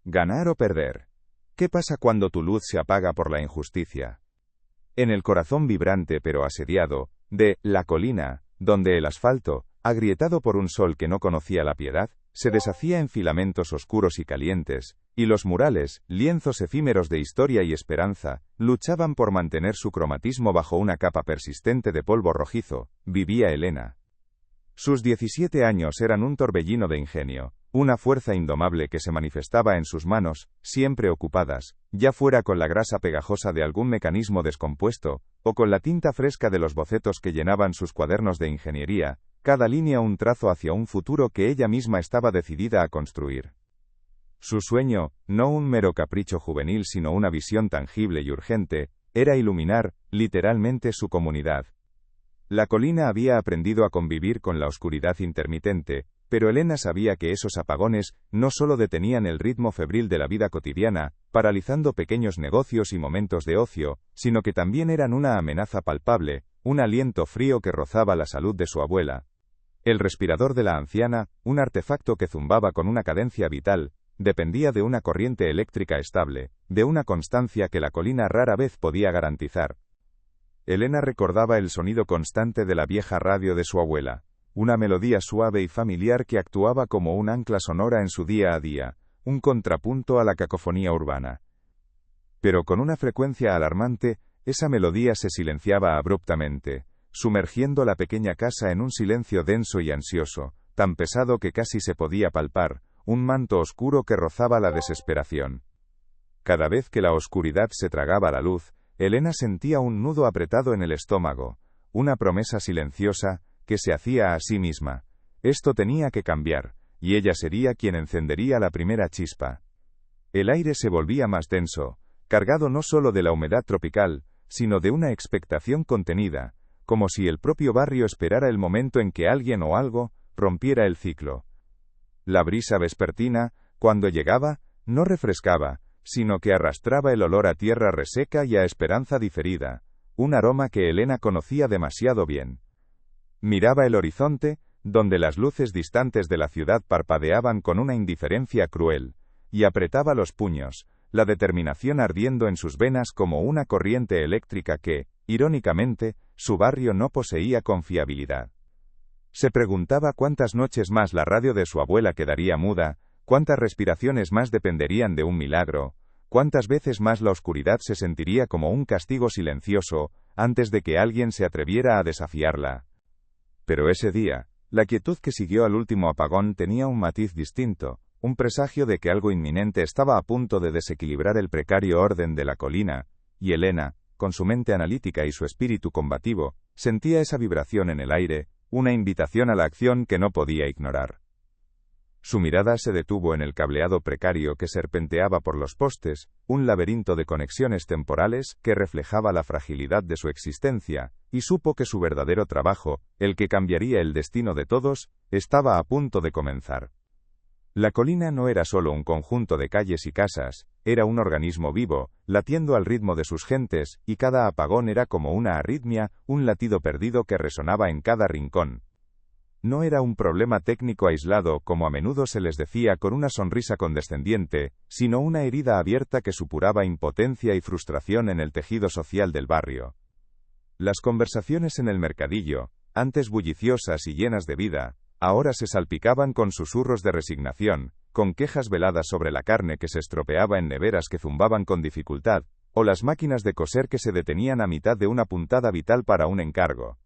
ganar o perder. ¿Qué pasa cuando tu luz se apaga por la injusticia? En el corazón vibrante pero asediado, de La Colina, donde el asfalto, agrietado por un sol que no conocía la piedad, se deshacía en filamentos oscuros y calientes, y los murales, lienzos efímeros de historia y esperanza, luchaban por mantener su cromatismo bajo una capa persistente de polvo rojizo, vivía Elena. Sus 17 años eran un torbellino de ingenio, una fuerza indomable que se manifestaba en sus manos, siempre ocupadas, ya fuera con la grasa pegajosa de algún mecanismo descompuesto, o con la tinta fresca de los bocetos que llenaban sus cuadernos de ingeniería, cada línea un trazo hacia un futuro que ella misma estaba decidida a construir. Su sueño, no un mero capricho juvenil sino una visión tangible y urgente, era iluminar, literalmente, su comunidad. La Colina había aprendido a convivir con la oscuridad intermitente, pero Elena sabía que esos apagones no solo detenían el ritmo febril de la vida cotidiana, paralizando pequeños negocios y momentos de ocio, sino que también eran una amenaza palpable, un aliento frío que rozaba la salud de su abuela. El respirador de la anciana, un artefacto que zumbaba con una cadencia vital, dependía de una corriente eléctrica estable, de una constancia que la Colina rara vez podía garantizar. Elena recordaba el sonido constante de la vieja radio de su abuela, una melodía suave y familiar que actuaba como un ancla sonora en su día a día, un contrapunto a la cacofonía urbana. Pero con una frecuencia alarmante, esa melodía se silenciaba abruptamente, sumergiendo la pequeña casa en un silencio denso y ansioso, tan pesado que casi se podía palpar, un manto oscuro que rozaba la desesperación. Cada vez que la oscuridad se tragaba la luz, Elena sentía un nudo apretado en el estómago, una promesa silenciosa, que se hacía a sí misma. Esto tenía que cambiar, y ella sería quien encendería la primera chispa. El aire se volvía más denso, cargado no solo de la humedad tropical, sino de una expectación contenida, como si el propio barrio esperara el momento en que alguien o algo rompiera el ciclo. La brisa vespertina, cuando llegaba, no refrescaba, sino que arrastraba el olor a tierra reseca y a esperanza diferida, un aroma que Elena conocía demasiado bien. Miraba el horizonte, donde las luces distantes de la ciudad parpadeaban con una indiferencia cruel, y apretaba los puños, la determinación ardiendo en sus venas como una corriente eléctrica que, irónicamente, su barrio no poseía con fiabilidad. Se preguntaba cuántas noches más la radio de su abuela quedaría muda, cuántas respiraciones más dependerían de un milagro, cuántas veces más la oscuridad se sentiría como un castigo silencioso, antes de que alguien se atreviera a desafiarla. Pero ese día, la quietud que siguió al último apagón tenía un matiz distinto, un presagio de que algo inminente estaba a punto de desequilibrar el precario orden de la colina, y Elena, con su mente analítica y su espíritu combativo, sentía esa vibración en el aire, una invitación a la acción que no podía ignorar. Su mirada se detuvo en el cableado precario que serpenteaba por los postes, un laberinto de conexiones temporales que reflejaba la fragilidad de su existencia, y supo que su verdadero trabajo, el que cambiaría el destino de todos, estaba a punto de comenzar. La colina no era solo un conjunto de calles y casas, era un organismo vivo, latiendo al ritmo de sus gentes, y cada apagón era como una arritmia, un latido perdido que resonaba en cada rincón. No era un problema técnico aislado, como a menudo se les decía con una sonrisa condescendiente, sino una herida abierta que supuraba impotencia y frustración en el tejido social del barrio. Las conversaciones en el mercadillo, antes bulliciosas y llenas de vida, ahora se salpicaban con susurros de resignación, con quejas veladas sobre la carne que se estropeaba en neveras que zumbaban con dificultad, o las máquinas de coser que se detenían a mitad de una puntada vital para un encargo.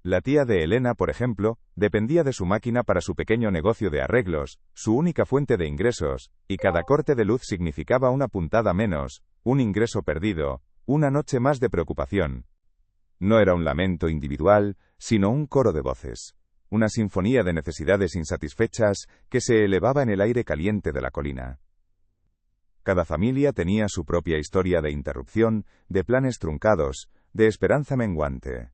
La tía de Elena, por ejemplo, dependía de su máquina para su pequeño negocio de arreglos, su única fuente de ingresos, y cada corte de luz significaba una puntada menos, un ingreso perdido, una noche más de preocupación. No era un lamento individual, sino un coro de voces, una sinfonía de necesidades insatisfechas que se elevaba en el aire caliente de la colina. Cada familia tenía su propia historia de interrupción, de planes truncados, de esperanza menguante.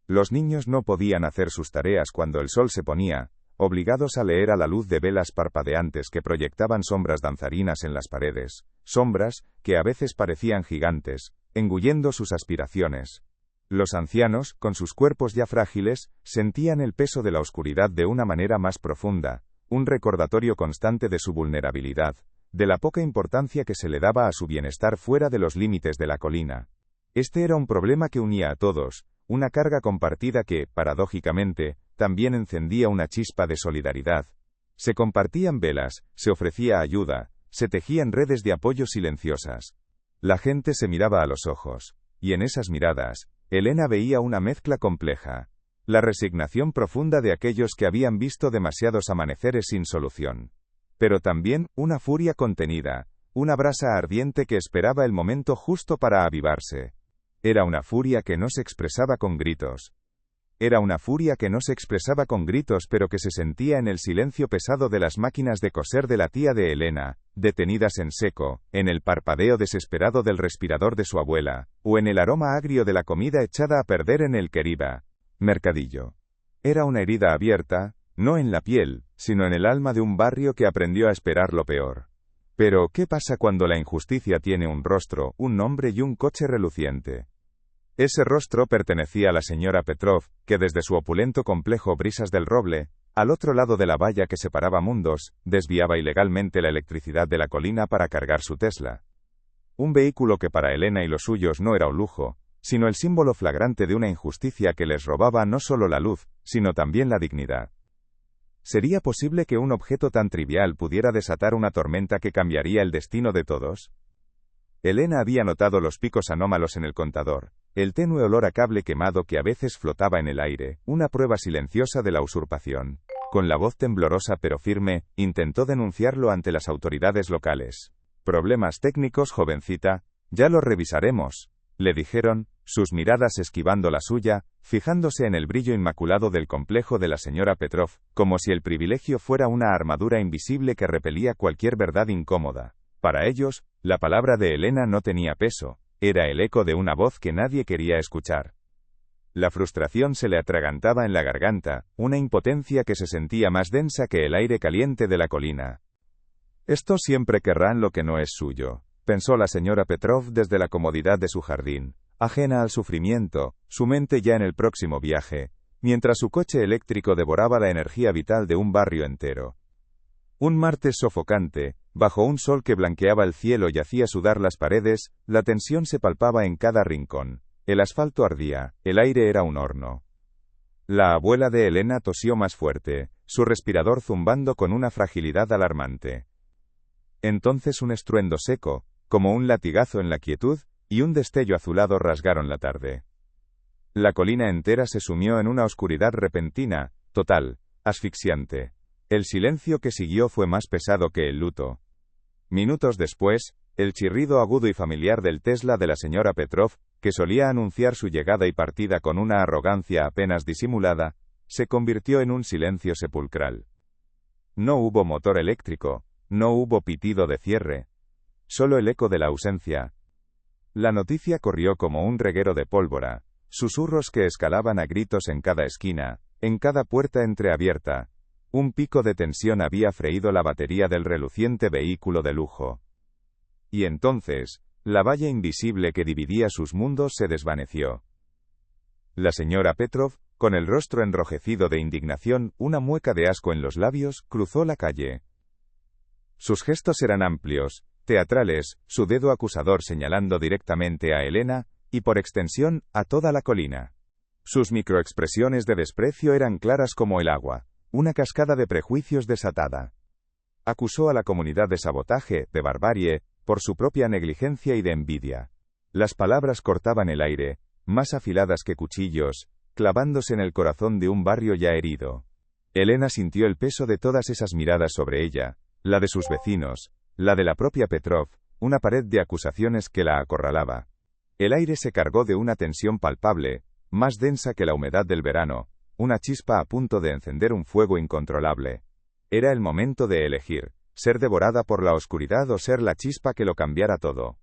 Los niños no podían hacer sus tareas cuando el sol se ponía, obligados a leer a la luz de velas parpadeantes que proyectaban sombras danzarinas en las paredes, sombras que a veces parecían gigantes, engullendo sus aspiraciones. Los ancianos, con sus cuerpos ya frágiles, sentían el peso de la oscuridad de una manera más profunda, un recordatorio constante de su vulnerabilidad, de la poca importancia que se le daba a su bienestar fuera de los límites de la colina. Este era un problema que unía a todos, una carga compartida que, paradójicamente, también encendía una chispa de solidaridad. Se compartían velas, se ofrecía ayuda, se tejían redes de apoyo silenciosas. La gente se miraba a los ojos, y en esas miradas, Elena veía una mezcla compleja. La resignación profunda de aquellos que habían visto demasiados amaneceres sin solución. Pero también, una furia contenida, una brasa ardiente que esperaba el momento justo para avivarse. Era una furia que no se expresaba con gritos. Era una furia que no se expresaba con gritos, pero que se sentía en el silencio pesado de las máquinas de coser de la tía de Elena, detenidas en seco, en el parpadeo desesperado del respirador de su abuela, o en el aroma agrio de la comida echada a perder en el Queriba mercadillo. Era una herida abierta, no en la piel, sino en el alma de un barrio que aprendió a esperar lo peor. Pero, ¿qué pasa cuando la injusticia tiene un rostro, un nombre y un coche reluciente? Ese rostro pertenecía a la señora Petrov, que desde su opulento complejo Brisas del Roble, al otro lado de la valla que separaba mundos, desviaba ilegalmente la electricidad de la colina para cargar su Tesla. Un vehículo que para Elena y los suyos no era un lujo, sino el símbolo flagrante de una injusticia que les robaba no solo la luz, sino también la dignidad. ¿Sería posible que un objeto tan trivial pudiera desatar una tormenta que cambiaría el destino de todos? Elena había notado los picos anómalos en el contador, el tenue olor a cable quemado que a veces flotaba en el aire, una prueba silenciosa de la usurpación. Con la voz temblorosa pero firme, intentó denunciarlo ante las autoridades locales. «Problemas técnicos, jovencita, ya los revisaremos», le dijeron, sus miradas esquivando la suya, fijándose en el brillo inmaculado del complejo de la señora Petrov, como si el privilegio fuera una armadura invisible que repelía cualquier verdad incómoda. Para ellos, la palabra de Elena no tenía peso, era el eco de una voz que nadie quería escuchar. La frustración se le atragantaba en la garganta, una impotencia que se sentía más densa que el aire caliente de la colina. «Estos siempre querrán lo que no es suyo», pensó la señora Petrov desde la comodidad de su jardín, ajena al sufrimiento, su mente ya en el próximo viaje, mientras su coche eléctrico devoraba la energía vital de un barrio entero. Un martes sofocante, bajo un sol que blanqueaba el cielo y hacía sudar las paredes, la tensión se palpaba en cada rincón. El asfalto ardía, el aire era un horno. La abuela de Elena tosió más fuerte, su respirador zumbando con una fragilidad alarmante. Entonces un estruendo seco, como un latigazo en la quietud, y un destello azulado rasgaron la tarde. La colina entera se sumió en una oscuridad repentina, total, asfixiante. El silencio que siguió fue más pesado que el luto. Minutos después, el chirrido agudo y familiar del Tesla de la señora Petrov, que solía anunciar su llegada y partida con una arrogancia apenas disimulada, se convirtió en un silencio sepulcral. No hubo motor eléctrico, no hubo pitido de cierre. Solo el eco de la ausencia. La noticia corrió como un reguero de pólvora, susurros que escalaban a gritos en cada esquina, en cada puerta entreabierta. Un pico de tensión había freído la batería del reluciente vehículo de lujo. Y entonces, la valla invisible que dividía sus mundos se desvaneció. La señora Petrov, con el rostro enrojecido de indignación, una mueca de asco en los labios, cruzó la calle. Sus gestos eran amplios, teatrales, su dedo acusador señalando directamente a Elena, y por extensión, a toda la colina. Sus microexpresiones de desprecio eran claras como el agua, una cascada de prejuicios desatada. Acusó a la comunidad de sabotaje, de barbarie, por su propia negligencia y de envidia. Las palabras cortaban el aire, más afiladas que cuchillos, clavándose en el corazón de un barrio ya herido. Elena sintió el peso de todas esas miradas sobre ella, la de sus vecinos, la de la propia Petrov, una pared de acusaciones que la acorralaba. El aire se cargó de una tensión palpable, más densa que la humedad del verano, una chispa a punto de encender un fuego incontrolable. Era el momento de elegir, ser devorada por la oscuridad o ser la chispa que lo cambiara todo.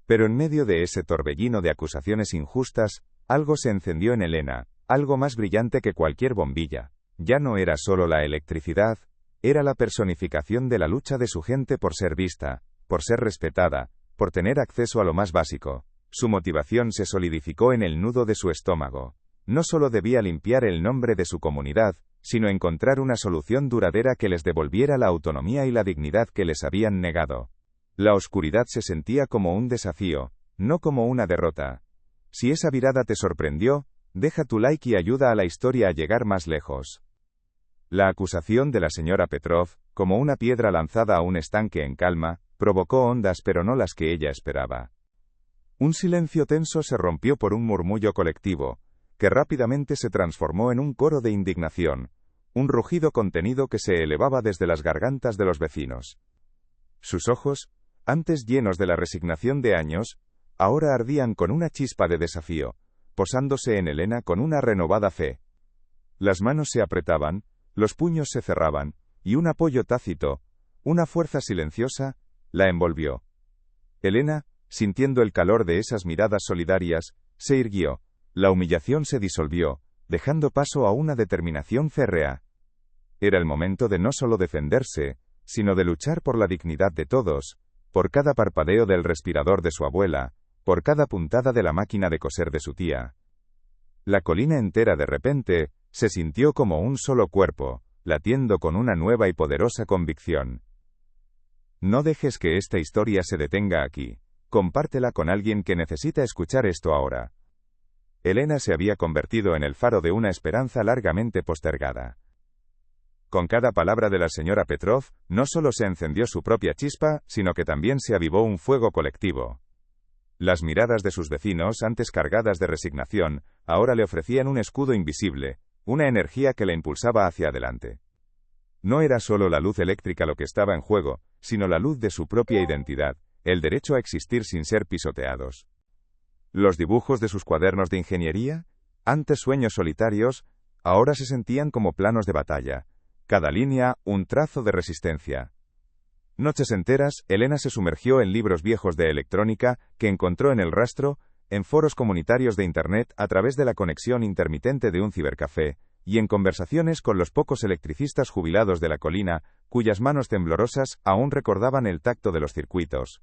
Pero en medio de ese torbellino de acusaciones injustas, algo se encendió en Elena, algo más brillante que cualquier bombilla. Ya no era solo la electricidad, era la personificación de la lucha de su gente por ser vista, por ser respetada, por tener acceso a lo más básico. Su motivación se solidificó en el nudo de su estómago. No solo debía limpiar el nombre de su comunidad, sino encontrar una solución duradera que les devolviera la autonomía y la dignidad que les habían negado. La oscuridad se sentía como un desafío, no como una derrota. Si esa virada te sorprendió, deja tu like y ayuda a la historia a llegar más lejos. La acusación de la señora Petrov, como una piedra lanzada a un estanque en calma, provocó ondas pero no las que ella esperaba. Un silencio tenso se rompió por un murmullo colectivo, que rápidamente se transformó en un coro de indignación, un rugido contenido que se elevaba desde las gargantas de los vecinos. Sus ojos, antes llenos de la resignación de años, ahora ardían con una chispa de desafío, posándose en Elena con una renovada fe. Las manos se apretaban, los puños se cerraban, y un apoyo tácito, una fuerza silenciosa, la envolvió. Elena, sintiendo el calor de esas miradas solidarias, se irguió. La humillación se disolvió, dejando paso a una determinación férrea. Era el momento de no solo defenderse, sino de luchar por la dignidad de todos, por cada parpadeo del respirador de su abuela, por cada puntada de la máquina de coser de su tía. La colina entera de repente, se sintió como un solo cuerpo, latiendo con una nueva y poderosa convicción. No dejes que esta historia se detenga aquí. Compártela con alguien que necesita escuchar esto ahora. Elena se había convertido en el faro de una esperanza largamente postergada. Con cada palabra de la señora Petrov, no solo se encendió su propia chispa, sino que también se avivó un fuego colectivo. Las miradas de sus vecinos, antes cargadas de resignación, ahora le ofrecían un escudo invisible, una energía que la impulsaba hacia adelante. No era solo la luz eléctrica lo que estaba en juego, sino la luz de su propia identidad, el derecho a existir sin ser pisoteados. Los dibujos de sus cuadernos de ingeniería, antes sueños solitarios, ahora se sentían como planos de batalla, cada línea un trazo de resistencia. Noches enteras, Elena se sumergió en libros viejos de electrónica que encontró en el rastro, en foros comunitarios de Internet a través de la conexión intermitente de un cibercafé, y en conversaciones con los pocos electricistas jubilados de la colina, cuyas manos temblorosas aún recordaban el tacto de los circuitos.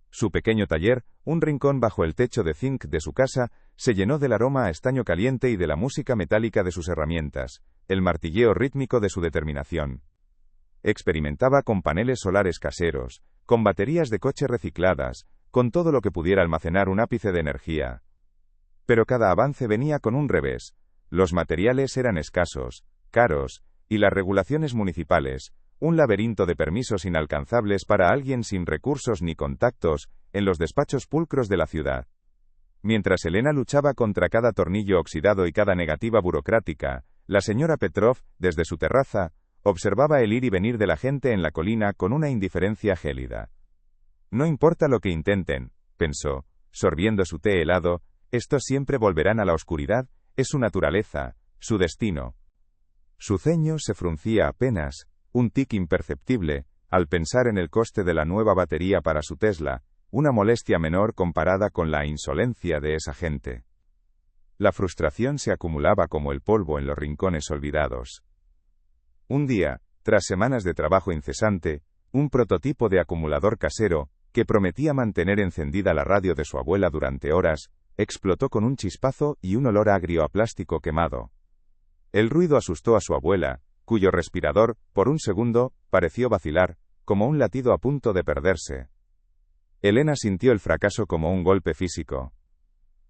Su pequeño taller, un rincón bajo el techo de zinc de su casa, se llenó del aroma a estaño caliente y de la música metálica de sus herramientas, el martilleo rítmico de su determinación. Experimentaba con paneles solares caseros, con baterías de coche recicladas, con todo lo que pudiera almacenar un ápice de energía. Pero cada avance venía con un revés. Los materiales eran escasos, caros, y las regulaciones municipales, un laberinto de permisos inalcanzables para alguien sin recursos ni contactos, en los despachos pulcros de la ciudad. Mientras Elena luchaba contra cada tornillo oxidado y cada negativa burocrática, la señora Petrov, desde su terraza, observaba el ir y venir de la gente en la colina con una indiferencia gélida. No importa lo que intenten, pensó, sorbiendo su té helado, estos siempre volverán a la oscuridad, es su naturaleza, su destino. Su ceño se fruncía apenas, un tic imperceptible, al pensar en el coste de la nueva batería para su Tesla, una molestia menor comparada con la insolencia de esa gente. La frustración se acumulaba como el polvo en los rincones olvidados. Un día, tras semanas de trabajo incesante, un prototipo de acumulador casero, que prometía mantener encendida la radio de su abuela durante horas, explotó con un chispazo y un olor agrio a plástico quemado. El ruido asustó a su abuela, cuyo respirador, por un segundo, pareció vacilar, como un latido a punto de perderse. Elena sintió el fracaso como un golpe físico.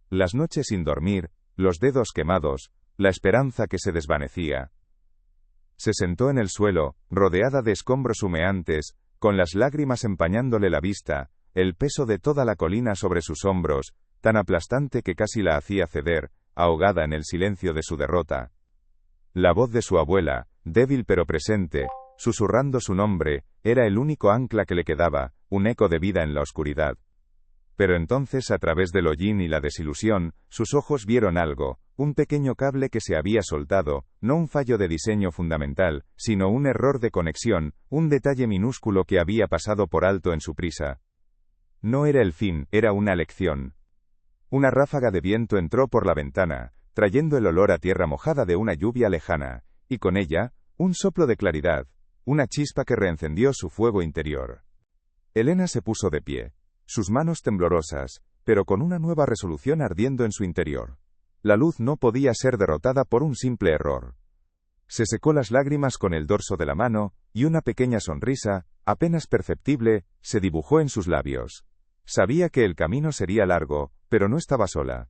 Las noches sin dormir, los dedos quemados, la esperanza que se desvanecía. Se sentó en el suelo, rodeada de escombros humeantes, con las lágrimas empañándole la vista, el peso de toda la colina sobre sus hombros, tan aplastante que casi la hacía ceder, ahogada en el silencio de su derrota. La voz de su abuela, débil pero presente, susurrando su nombre, era el único ancla que le quedaba, un eco de vida en la oscuridad. Pero entonces, a través del hollín y la desilusión, sus ojos vieron algo, un pequeño cable que se había soltado, no un fallo de diseño fundamental, sino un error de conexión, un detalle minúsculo que había pasado por alto en su prisa. No era el fin, era una lección. Una ráfaga de viento entró por la ventana, trayendo el olor a tierra mojada de una lluvia lejana, y con ella, un soplo de claridad, una chispa que reencendió su fuego interior. Elena se puso de pie, sus manos temblorosas, pero con una nueva resolución ardiendo en su interior. La luz no podía ser derrotada por un simple error. Se secó las lágrimas con el dorso de la mano, y una pequeña sonrisa, apenas perceptible, se dibujó en sus labios. Sabía que el camino sería largo, pero no estaba sola.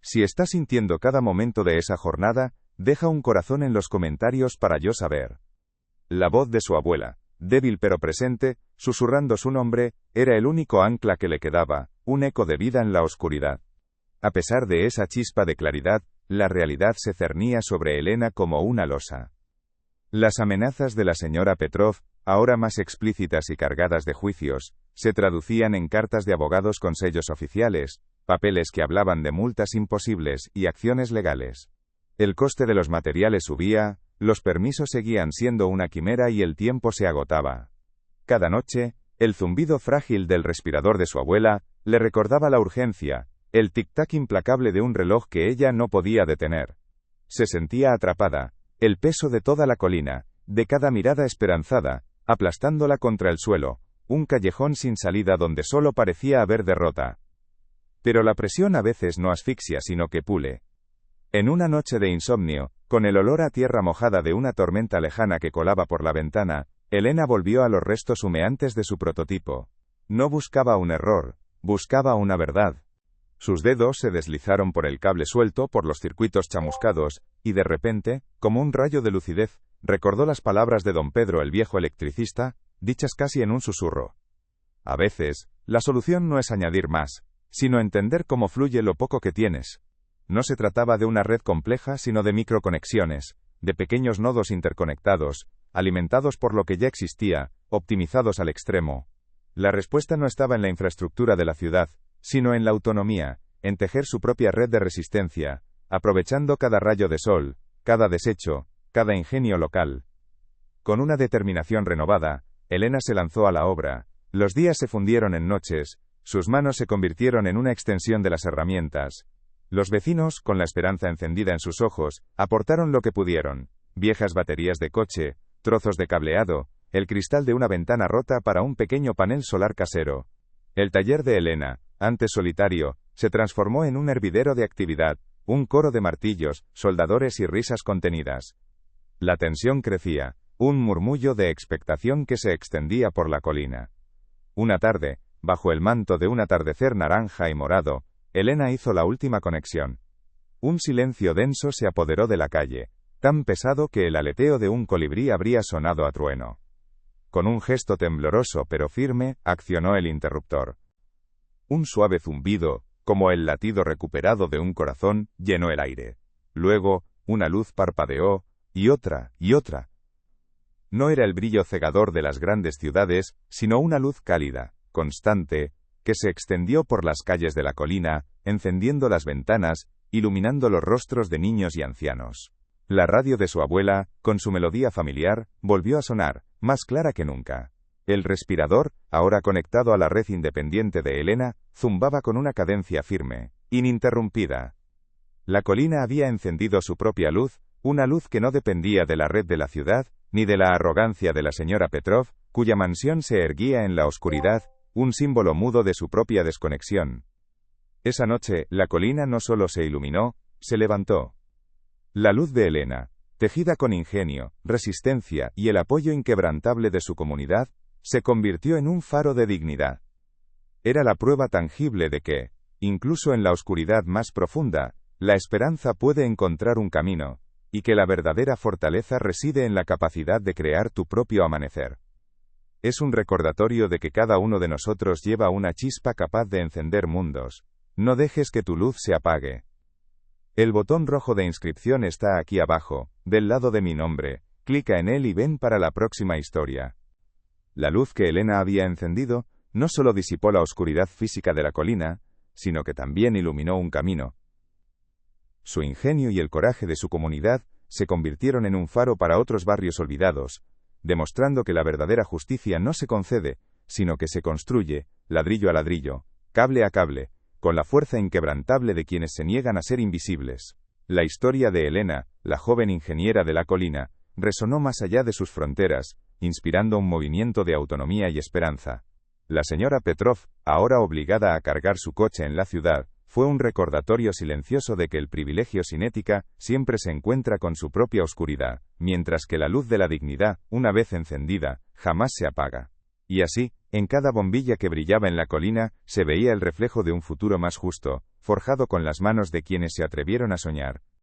Si está sintiendo cada momento de esa jornada, deja un corazón en los comentarios para yo saber. La voz de su abuela, débil pero presente, susurrando su nombre, era el único ancla que le quedaba, un eco de vida en la oscuridad. A pesar de esa chispa de claridad, la realidad se cernía sobre Elena como una losa. Las amenazas de la señora Petrov, ahora más explícitas y cargadas de juicios, se traducían en cartas de abogados con sellos oficiales, papeles que hablaban de multas imposibles y acciones legales. El coste de los materiales subía, los permisos seguían siendo una quimera y el tiempo se agotaba. Cada noche, el zumbido frágil del respirador de su abuela le recordaba la urgencia, el tic-tac implacable de un reloj que ella no podía detener. Se sentía atrapada, el peso de toda la colina, de cada mirada esperanzada, aplastándola contra el suelo, un callejón sin salida donde solo parecía haber derrota. Pero la presión a veces no asfixia sino que pule. En una noche de insomnio, con el olor a tierra mojada de una tormenta lejana que colaba por la ventana, Elena volvió a los restos humeantes de su prototipo. No buscaba un error, buscaba una verdad. Sus dedos se deslizaron por el cable suelto por los circuitos chamuscados, y de repente, como un rayo de lucidez, recordó las palabras de don Pedro el viejo electricista, dichas casi en un susurro. A veces, la solución no es añadir más, sino entender cómo fluye lo poco que tienes. No se trataba de una red compleja sino de microconexiones, de pequeños nodos interconectados, alimentados por lo que ya existía, optimizados al extremo. La respuesta no estaba en la infraestructura de la ciudad, sino en la autonomía, en tejer su propia red de resistencia, aprovechando cada rayo de sol, cada desecho, cada ingenio local. Con una determinación renovada, Elena se lanzó a la obra. Los días se fundieron en noches, sus manos se convirtieron en una extensión de las herramientas. Los vecinos, con la esperanza encendida en sus ojos, aportaron lo que pudieron: viejas baterías de coche, trozos de cableado, el cristal de una ventana rota para un pequeño panel solar casero. El taller de Elena, antes solitario, se transformó en un hervidero de actividad, un coro de martillos, soldadores y risas contenidas. La tensión crecía, un murmullo de expectación que se extendía por la colina. Una tarde, bajo el manto de un atardecer naranja y morado, Elena hizo la última conexión. Un silencio denso se apoderó de la calle, tan pesado que el aleteo de un colibrí habría sonado a trueno. Con un gesto tembloroso pero firme, accionó el interruptor. Un suave zumbido, como el latido recuperado de un corazón, llenó el aire. Luego, una luz parpadeó, y otra, y otra. No era el brillo cegador de las grandes ciudades, sino una luz cálida, constante, que se extendió por las calles de la colina, encendiendo las ventanas, iluminando los rostros de niños y ancianos. La radio de su abuela, con su melodía familiar, volvió a sonar, más clara que nunca. El respirador, ahora conectado a la red independiente de Elena, zumbaba con una cadencia firme, ininterrumpida. La colina había encendido su propia luz, una luz que no dependía de la red de la ciudad, ni de la arrogancia de la señora Petrov, cuya mansión se erguía en la oscuridad, un símbolo mudo de su propia desconexión. Esa noche, la colina no solo se iluminó, se levantó. La luz de Elena, tejida con ingenio, resistencia y el apoyo inquebrantable de su comunidad, se convirtió en un faro de dignidad. Era la prueba tangible de que, incluso en la oscuridad más profunda, la esperanza puede encontrar un camino, y que la verdadera fortaleza reside en la capacidad de crear tu propio amanecer. Es un recordatorio de que cada uno de nosotros lleva una chispa capaz de encender mundos. No dejes que tu luz se apague. El botón rojo de inscripción está aquí abajo, del lado de mi nombre. Clica en él y ven para la próxima historia. La luz que Elena había encendido, no solo disipó la oscuridad física de la colina, sino que también iluminó un camino. Su ingenio y el coraje de su comunidad se convirtieron en un faro para otros barrios olvidados, demostrando que la verdadera justicia no se concede, sino que se construye, ladrillo a ladrillo, cable a cable, con la fuerza inquebrantable de quienes se niegan a ser invisibles. La historia de Elena, la joven ingeniera de la colina, resonó más allá de sus fronteras, inspirando un movimiento de autonomía y esperanza. La señora Petrov, ahora obligada a cargar su coche en la ciudad, fue un recordatorio silencioso de que el privilegio sin ética siempre se encuentra con su propia oscuridad, mientras que la luz de la dignidad, una vez encendida, jamás se apaga. Y así, en cada bombilla que brillaba en la colina, se veía el reflejo de un futuro más justo, forjado con las manos de quienes se atrevieron a soñar.